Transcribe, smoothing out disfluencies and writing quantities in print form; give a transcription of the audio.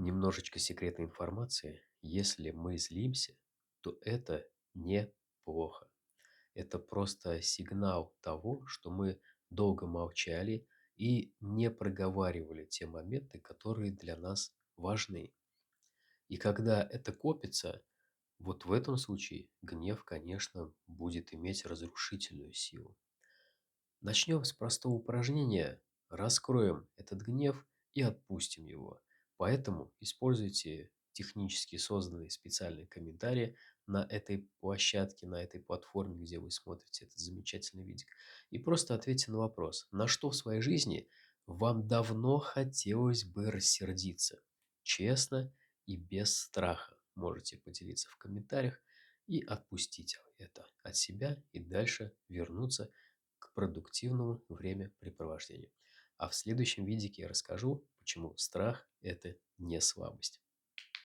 Немножечко секретной информации. Если мы злимся, то это неплохо. Это просто сигнал того, что мы долго молчали и не проговаривали те моменты, которые для нас важны. И когда это копится, вот в этом случае гнев, конечно, будет иметь разрушительную силу. Начнем с простого упражнения. Раскроем этот гнев и отпустим его. Поэтому используйте технически созданные специальные комментарии на этой площадке, на этой платформе, где вы смотрите этот замечательный видео. И просто ответьте на вопрос, на что в своей жизни вам давно хотелось бы рассердиться. Честно и без страха можете поделиться в комментариях и отпустить это от себя и дальше вернуться к продуктивному времяпрепровождению. А в следующем видике я расскажу, почему страх – это не слабость.